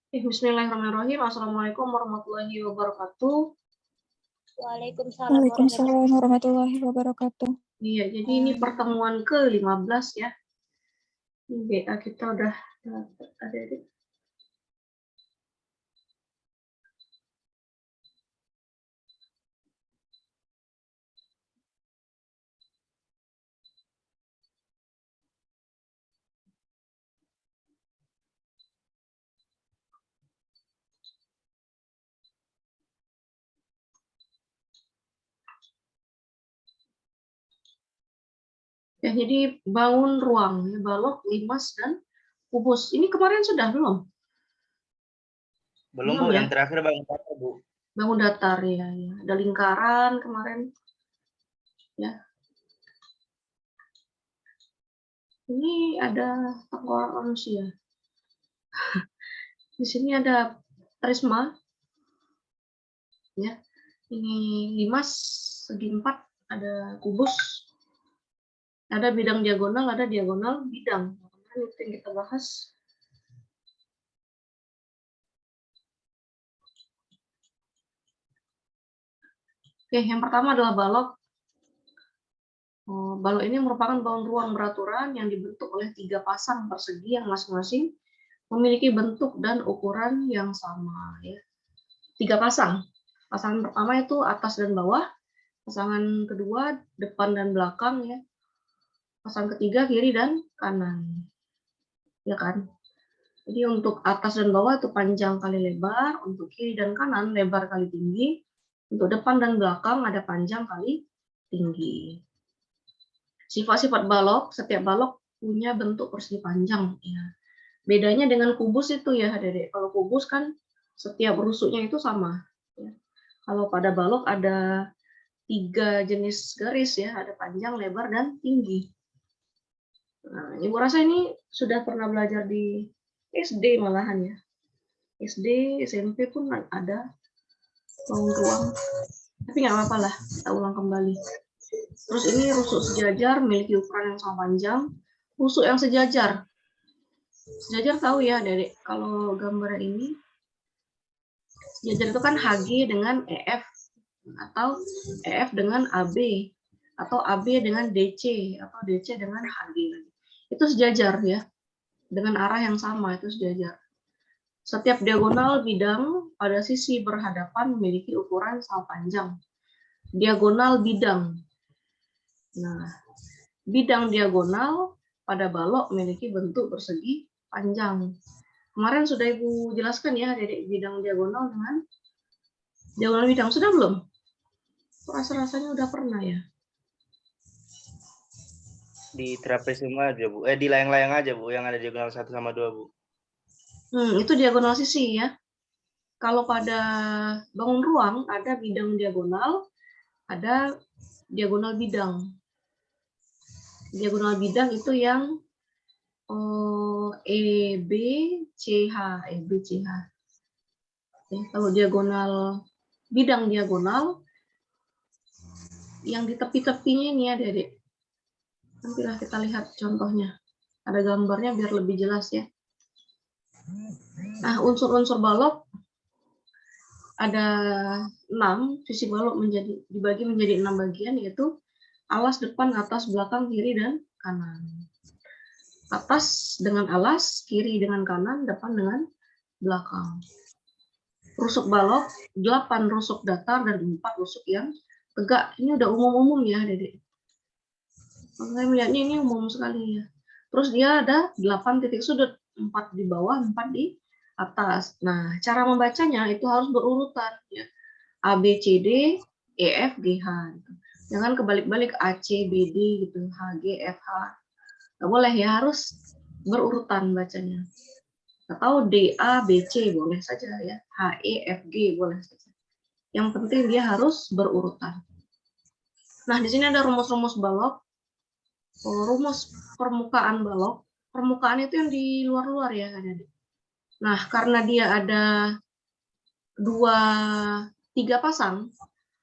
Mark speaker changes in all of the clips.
Speaker 1: Bismillahirrahmanirrahim. Assalamualaikum warahmatullahi wabarakatuh.
Speaker 2: Waalaikumsalam warahmatullahi wabarakatuh.
Speaker 1: Iya, jadi ini pertemuan ke-15 ya. Ini BA kita udah ada. Ya, jadi bangun ruang, ya, balok, limas, dan kubus. Ini kemarin sudah belum?
Speaker 3: Belum,
Speaker 1: belum
Speaker 3: Bu.
Speaker 1: Ya?
Speaker 3: Yang terakhir bangun datar, Bu.
Speaker 1: Bangun datar, ya. Ada lingkaran kemarin. Ya. Ini ada tengkorak manusia. Di sini ada prisma. Ya. Ini limas segi 4, ada kubus. Ada bidang diagonal, ada diagonal bidang. Itu yang kita bahas. Oke, yang pertama adalah balok. Balok ini merupakan bangun ruang beraturan yang dibentuk oleh 3 pasang persegi yang masing-masing memiliki bentuk dan ukuran yang sama. Ya. 3 pasang. Pasangan pertama itu atas dan bawah. Pasangan kedua depan dan belakang. Ya. Pasangan ketiga kiri dan kanan. Ya kan? Jadi untuk atas dan bawah itu panjang kali lebar, untuk kiri dan kanan lebar kali tinggi, untuk depan dan belakang ada panjang kali tinggi. Sifat-sifat balok, setiap balok punya bentuk persegi panjang. Ya. Bedanya dengan kubus itu ya, Dedek. Kalau kubus kan setiap rusuknya itu sama. Ya. Kalau pada balok ada 3 jenis garis ya, ada panjang, lebar, dan tinggi. Nah, Ibu rasa ini sudah pernah belajar di SD malahan ya. SD, SMP pun ada bangun ruang. Tapi nggak apa-apa lah, kita ulang kembali. Terus ini rusuk sejajar, memiliki ukuran yang sama panjang. Rusuk yang sejajar. Sejajar tahu ya, Dedek, kalau gambar ini, sejajar itu kan HG dengan EF, atau EF dengan AB, atau AB dengan DC, atau DC dengan HG. Itu sejajar ya, dengan arah yang sama, itu sejajar. Setiap diagonal bidang pada sisi berhadapan memiliki ukuran sama panjang. Diagonal bidang. Nah, bidang diagonal pada balok memiliki bentuk persegi panjang. Kemarin sudah Ibu jelaskan ya, Dedek, bidang diagonal dengan diagonal bidang. Sudah belum? Rasa-rasanya udah pernah ya?
Speaker 3: Di trapesium aja, Bu. Di layang-layang aja, Bu, yang ada diagonal 1 sama 2, Bu.
Speaker 1: Itu diagonal sisi ya. Kalau pada bangun ruang ada bidang diagonal, ada diagonal bidang. Diagonal bidang itu yang EB, CH, EB, CH. Ya, kalau diagonal bidang diagonal yang di tepi-tepinya ini ya, Dedek. Nantilah kita lihat contohnya. Ada gambarnya biar lebih jelas ya. Nah, unsur-unsur balok ada 6, sisi balok dibagi menjadi 6 bagian, yaitu alas, depan, atas, belakang, kiri, dan kanan. Atas dengan alas, kiri dengan kanan, depan dengan belakang. Rusuk balok, 8 rusuk datar dan 4 rusuk yang tegak. Ini udah umum-umum ya, Dedek. Saya melihatnya ini umum sekali ya. Terus dia ada 8 titik sudut, 4 di bawah, 4 di atas. Nah, cara membacanya itu harus berurutan ya. A, B, C, D, E, F, G, H. Gitu. Jangan kebalik-balik A, C, B, D gitu, H, G, F, H. Nggak boleh ya, harus berurutan bacanya. Atau D, A, B, C boleh saja ya. H, E, F, G boleh saja. Yang penting dia harus berurutan. Nah, di sini ada rumus-rumus balok. Rumus permukaan balok. Permukaan itu yang di luar-luar ya. Nah, karena dia ada 3 pasang,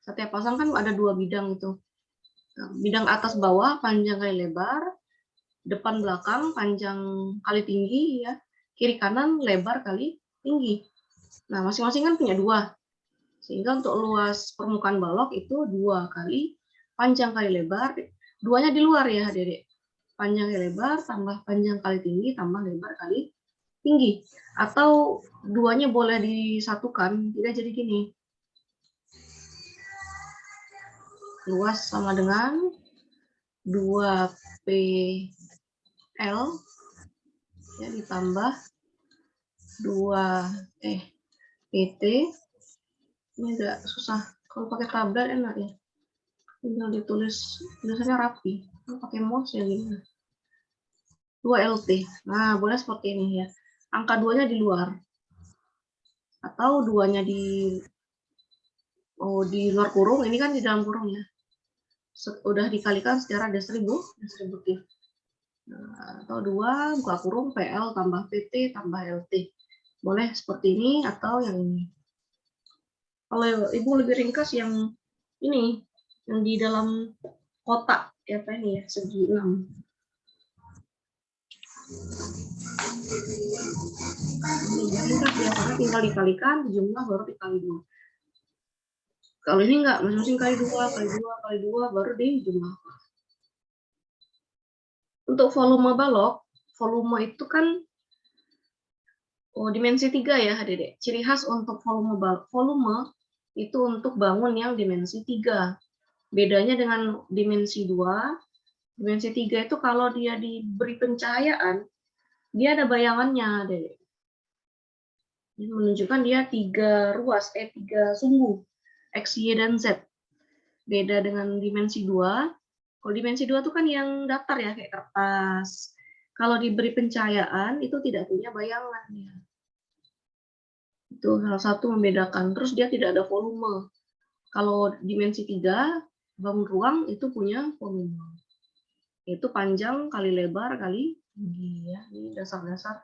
Speaker 1: setiap pasang kan ada 2 bidang itu. Bidang atas bawah panjang kali lebar, depan belakang panjang kali tinggi ya, kiri kanan lebar kali tinggi. Nah, masing-masing kan punya 2. Sehingga untuk luas permukaan balok itu 2 kali panjang kali lebar. 2-nya di luar ya, Adik-adik. Panjang kali lebar tambah panjang kali tinggi tambah lebar kali tinggi. Atau 2-nya boleh disatukan, tidak jadi gini. Luas sama dengan 2PL ya ditambah 2 PT. Ini agak susah. Kalau pakai tabel enak ya. Tinggal ditulis tulisannya rapi. Kalau pakai mouse ya gini. 2LT. Nah, boleh seperti ini ya. Angka 2-nya di luar. Atau 2-nya di luar kurung, ini kan di dalam kurung ya. Udah dikalikan secara distributif. Nah, atau 2 buka kurung PL tambah PT tambah LT. Boleh seperti ini atau yang ini. Kalau Ibu lebih ringkas yang ini, yang di dalam kotak ya, apa ini ya, segi 6. Ringkas ya, karena tinggal dikalikan, jumlah baru dikali 2. Kalau ini enggak, masing-masing kali 2, kali 2, kali 2, baru dijumlah. Untuk volume balok, volume itu kan dimensi 3 ya, Adik-adik. Ciri khas untuk volume itu untuk bangun yang dimensi 3. Bedanya dengan dimensi 2, dimensi 3 itu kalau dia diberi pencahayaan, dia ada bayangannya, Adik. Ini menunjukkan dia 3 sumbu, X, Y, dan Z. Beda dengan dimensi 2. Kalau dimensi 2 itu kan yang datar ya, kayak kertas. Kalau diberi pencahayaan, itu tidak punya bayangan. Ya. Itu salah satu membedakan. Terus dia tidak ada volume. Kalau dimensi 3, bangun ruang itu punya volume. Itu panjang kali lebar kali tinggi ya. Ini dasar-dasar.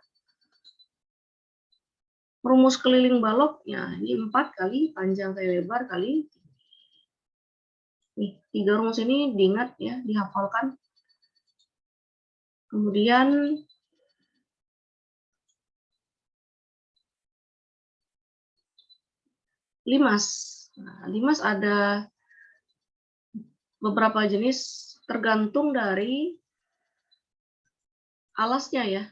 Speaker 1: Rumus keliling balok, ya ini 4 kali panjang kali lebar kali tinggi. Nih, 3 rumus ini diingat ya, dihafalkan. Kemudian limas. Nah, limas ada beberapa jenis tergantung dari alasnya ya.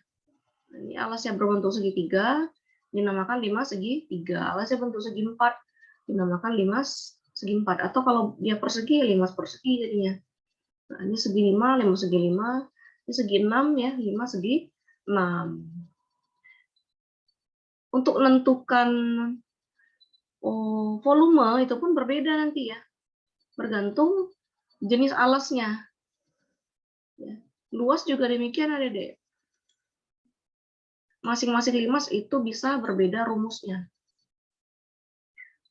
Speaker 1: Ini alasnya berbentuk segitiga, dinamakan limas segitiga. Alasnya bentuk segi 4, dinamakan limas segi 4. Atau kalau dia persegi, limas persegi jadinya. Nah, ini segi 5, limas segi 5. Ini segi 6 ya, limas segi 6. Untuk menentukan volume itu pun berbeda nanti ya. Bergantung jenis alasnya. Ya. Luas juga demikian, Adik-adik. Masing-masing limas itu bisa berbeda rumusnya.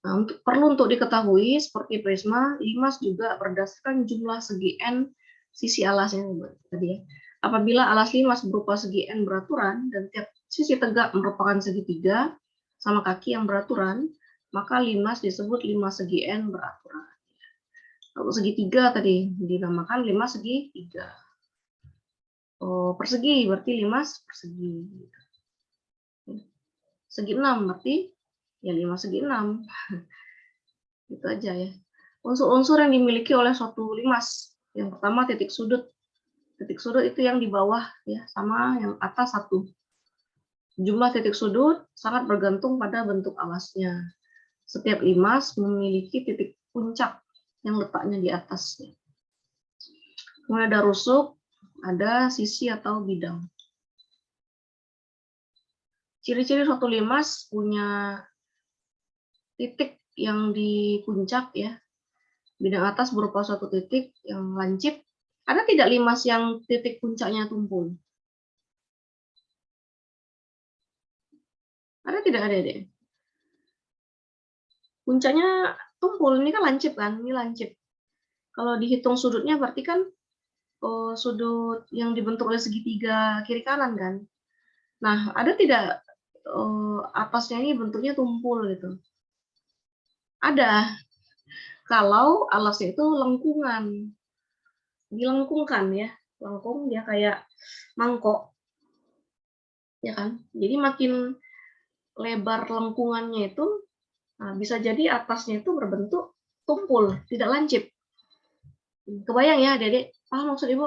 Speaker 1: Nah, perlu untuk diketahui, seperti prisma, limas juga berdasarkan jumlah segi N sisi alasnya. Tadi ya. Apabila alas limas berupa segi N beraturan, dan tiap sisi tegak merupakan segitiga, sama kaki yang beraturan, maka limas disebut limas segi N beraturan. Kalau segitiga tadi dinamakan limas segitiga. Persegi berarti limas persegi. Segi 6 berarti ya limas segi 6. Itu aja ya. Unsur-unsur yang dimiliki oleh suatu limas. Yang pertama titik sudut. Titik sudut itu yang di bawah ya, sama yang atas 1. Jumlah titik sudut sangat bergantung pada bentuk alasnya. Setiap limas memiliki titik puncak yang letaknya di atasnya. Kemudian ada rusuk, ada sisi atau bidang. Ciri-ciri suatu limas punya titik yang di puncak ya. Bidang atas berupa suatu titik yang lancip. Ada tidak limas yang titik puncaknya tumpul? Ada tidak, Adik-adik? Puncaknya tumpul, ini kan lancip kan? Ini lancip. Kalau dihitung sudutnya berarti kan sudut yang dibentuk oleh segitiga kiri kanan kan? Nah, ada tidak atasnya ini bentuknya tumpul gitu? Ada. Kalau alasnya itu lengkungan. Dilengkungkan ya. Lengkung dia kayak mangkok. Ya kan? Jadi makin lebar lengkungannya itu bisa jadi atasnya itu berbentuk tumpul, tidak lancip. Kebayang ya, Adik-adik? Paham maksud Ibu?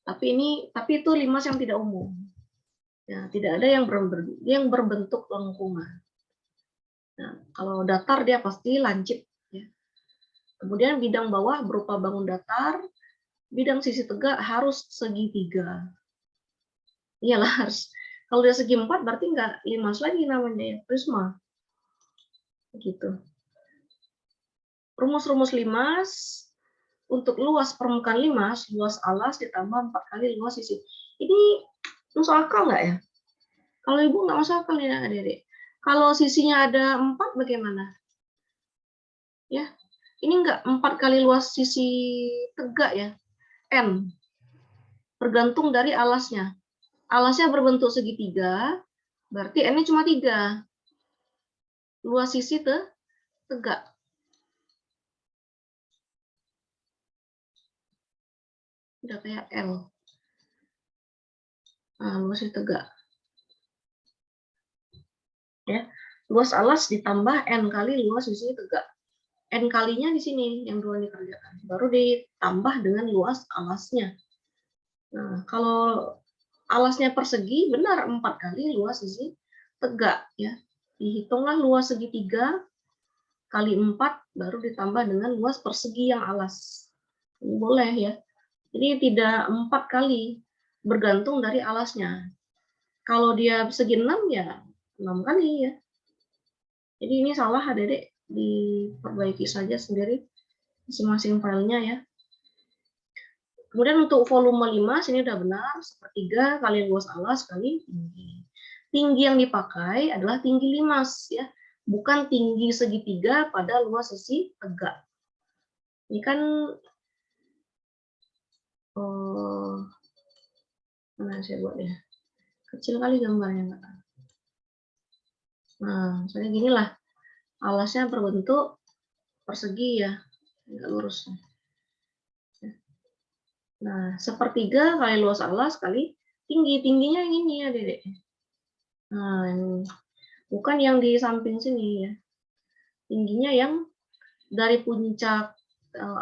Speaker 1: Tapi itu limas yang tidak umum. Ya, tidak ada yang berbentuk lengkungan. Nah, kalau datar dia pasti lancip. Ya. Kemudian bidang bawah berupa bangun datar, bidang sisi tegak harus segitiga. Iyalah harus. Kalau dia segi 4 berarti nggak limas lagi namanya ya, prisma. Gitu. Rumus-rumus limas untuk luas permukaan limas, luas alas ditambah 4 kali luas sisi. Ini masuk akal nggak ya? Kalau Ibu nggak masuk akal ya, Adik-adik. Kalau sisinya ada 4 bagaimana? Ya, ini nggak 4 kali luas sisi tegak ya, N. Bergantung dari alasnya. Alasnya berbentuk segitiga, berarti N-nya cuma 3. Luas sisi tegak. Udah kayak L. Nah, luas sisi tegak. Ya, luas alas ditambah N kali luas sisi tegak. N kalinya di sini yang dua dikerjakan. Baru ditambah dengan luas alasnya. Nah, kalau alasnya persegi, benar 4 kali luas sisi tegak. Ya. Dihitunglah luas segitiga kali 4, baru ditambah dengan luas persegi yang alas. Ini boleh ya. Jadi tidak 4 kali, bergantung dari alasnya. Kalau dia segi 6, ya 6 kali ya. Jadi ini salah, Adik-adik, diperbaiki saja sendiri masing-masing filenya ya. Kemudian untuk volume 5, sini udah benar, 1/3 kali luas alas kali tinggi. Tinggi yang dipakai adalah tinggi limas ya, bukan tinggi segitiga pada luas sisi tegak. Ini kan mana saya buat ya? Kecil kali gambarnya, enggak? Nah, misalnya gini lah, alasnya berbentuk persegi ya, nggak lurus. Nah, 1/3 kali luas alas kali tingginya yang ini ya, Dedek. Nah, ini. Bukan yang di samping sini ya. Tingginya yang dari puncak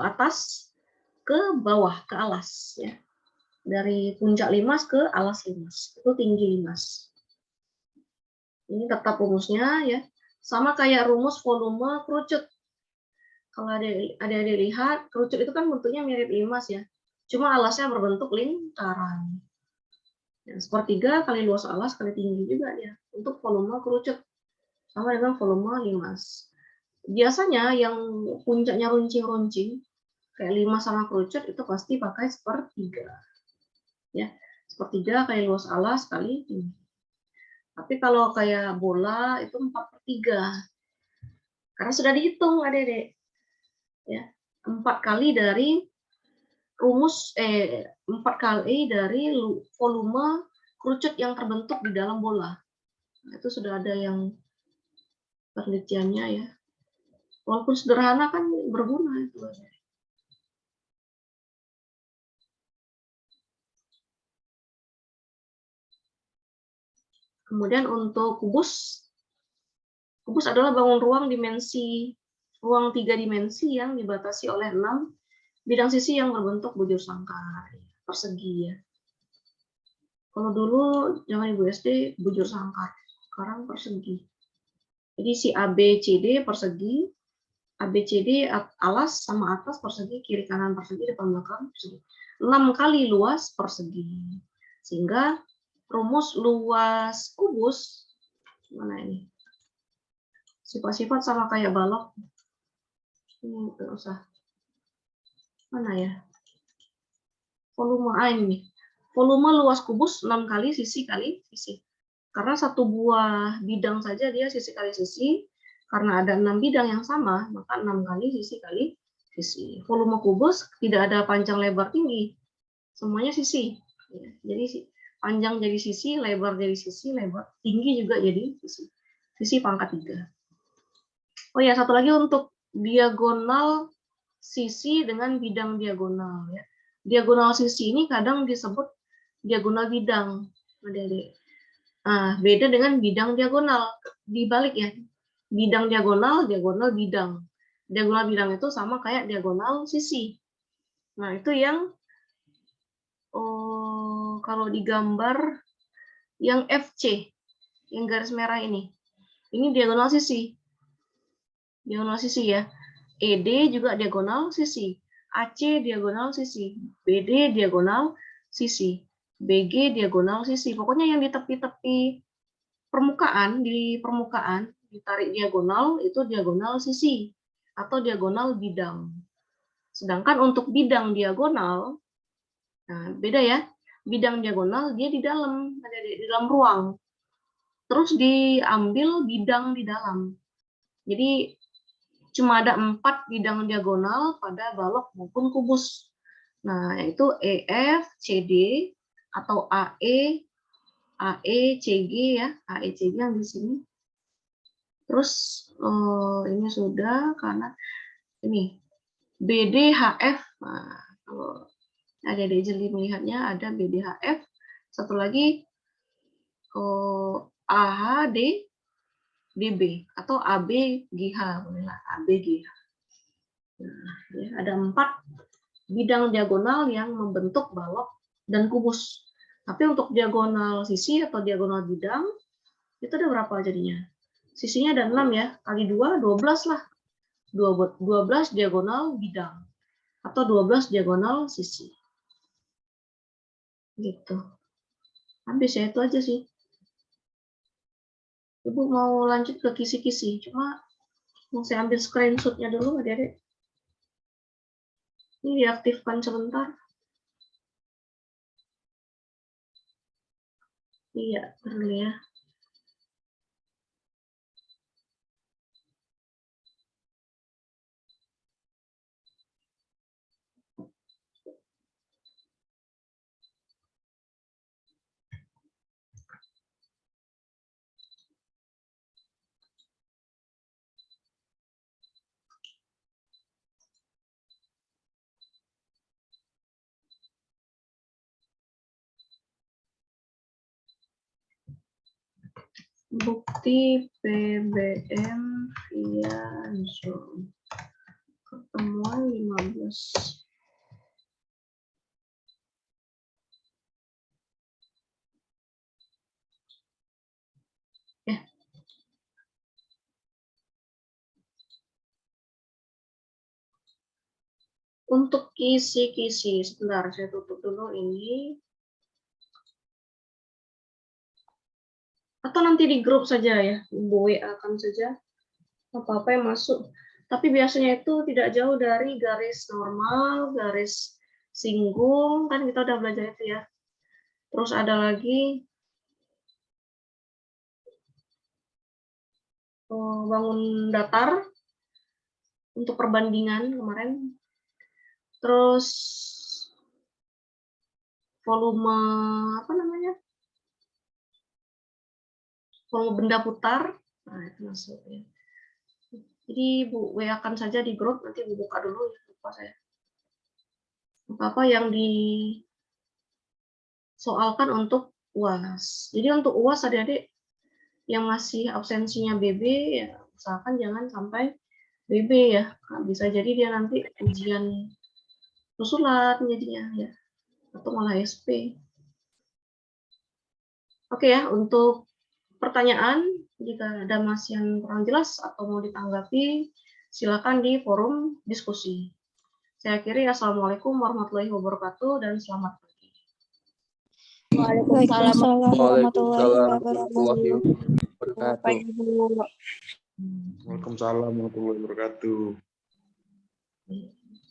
Speaker 1: atas ke bawah, ke alas ya. Dari puncak limas ke alas limas. Itu tinggi limas. Ini tetap rumusnya ya. Sama kayak rumus volume kerucut. Kalau ada lihat, kerucut itu kan bentuknya mirip limas ya. Cuma alasnya berbentuk lingkaran. Ya, 1/3 kali luas alas kali tinggi juga ya. Untuk volume kerucut. Sama dengan volume limas. Biasanya yang puncaknya runcing-runcing, kayak limas sama kerucut, itu pasti pakai 1/3. Ya, 1/3 kali luas alas kali tinggi. Tapi kalau kayak bola itu 4/3. Karena sudah dihitung, Adik-adik. Ya, 4 kali dari rumus 4 kali dari volume kerucut yang terbentuk di dalam bola. Nah, itu sudah ada yang penelitiannya ya. Walaupun sederhana kan berguna itu. Kemudian untuk kubus adalah bangun ruang 3 dimensi yang dibatasi oleh 6 bidang sisi yang berbentuk bujur sangkar, persegi ya. Kalau dulu zaman Ibu SD bujur sangkar, sekarang persegi. Jadi si ABCD persegi, ABCD alas sama atas persegi, kiri kanan persegi, depan belakang persegi. 6 kali luas persegi. Sehingga rumus luas kubus, mana ini? Sifat-sifat sama kayak balok. Ini nggak usah. Mana ya? Volume ini. Volume luas kubus 6 kali sisi kali sisi. Karena satu buah bidang saja dia sisi kali sisi. Karena ada 6 bidang yang sama, maka 6 kali sisi kali sisi. Volume kubus tidak ada panjang lebar tinggi. Semuanya sisi. Jadi panjang jadi sisi, lebar jadi sisi, lebar tinggi juga jadi sisi. Sisi pangkat 3. Oh ya, satu lagi untuk diagonal sisi dengan bidang diagonal ya. Diagonal sisi ini kadang disebut diagonal bidang, Adik-adik. Nah, beda dengan bidang diagonal. Dibalik ya. Bidang diagonal, diagonal bidang. Diagonal bidang itu sama kayak diagonal sisi. Nah, itu yang kalau digambar yang FC, yang garis merah ini. Ini diagonal sisi. Diagonal sisi ya. ED juga diagonal sisi. AC diagonal sisi. BD diagonal sisi. BG diagonal sisi. Pokoknya yang di tepi-tepi permukaan, di permukaan ditarik diagonal itu diagonal sisi atau diagonal bidang. Sedangkan untuk bidang diagonal, nah beda ya. Bidang diagonal dia di dalam, ada di dalam ruang. Terus diambil bidang di dalam. Jadi cuma ada 4 bidang diagonal pada balok maupun kubus. Nah, yaitu EF, CD, atau AE, CG ya, AE, CG yang di sini. Terus ini sudah karena ini BDHF. Nah, kalau ada jeli melihatnya ada BDHF. Satu lagi AHD, DB atau ABGH, ABGH. Nah, ya, ada 4 bidang diagonal yang membentuk balok dan kubus. Tapi untuk diagonal sisi atau diagonal bidang itu ada berapa jadinya? Sisinya ada 6 ya, kali 2, 12 lah. 12 diagonal bidang atau 12 diagonal sisi. Gitu. Habis ya, itu aja sih. Ibu mau lanjut ke kisi-kisi, cuma mau saya ambil screenshot-nya dulu, adik-adik. Ini diaktifkan sebentar. Iya, perlu ya. Bukti PBM via Zoom. Pertemuan 15. Ya. Untuk kisi-kisi, sebentar saya tutup dulu ini. Atau nanti di grup saja ya, Ibu WA-kan saja. Apa-apa yang masuk. Tapi biasanya itu tidak jauh dari garis normal, garis singgung, kan kita udah belajar itu ya. Terus ada lagi bangun datar untuk perbandingan kemarin. Terus volume apa namanya? Volume benda putar. Nah, itu masuk ya. Jadi Bu WA-kan saja di grup, nanti Bu buka dulu ya, lupa saya. Apa-apa yang disoalkan untuk UAS. Jadi untuk UAS adik-adik yang masih absensinya BB ya usahakan jangan sampai BB ya. Nah, bisa jadi dia nanti ujian susulan jadinya ya. Atau malah SP. Oke ya, untuk pertanyaan jika ada masih yang kurang jelas atau mau ditanggapi silakan di forum diskusi. Saya akhiri, assalamualaikum warahmatullahi wabarakatuh dan selamat pagi.
Speaker 2: Waalaikumsalam warahmatullahi
Speaker 4: Warahmatullahi
Speaker 2: wabarakatuh.
Speaker 4: wabarakatuh. Waalaikumsalam warahmatullahi wabarakatuh.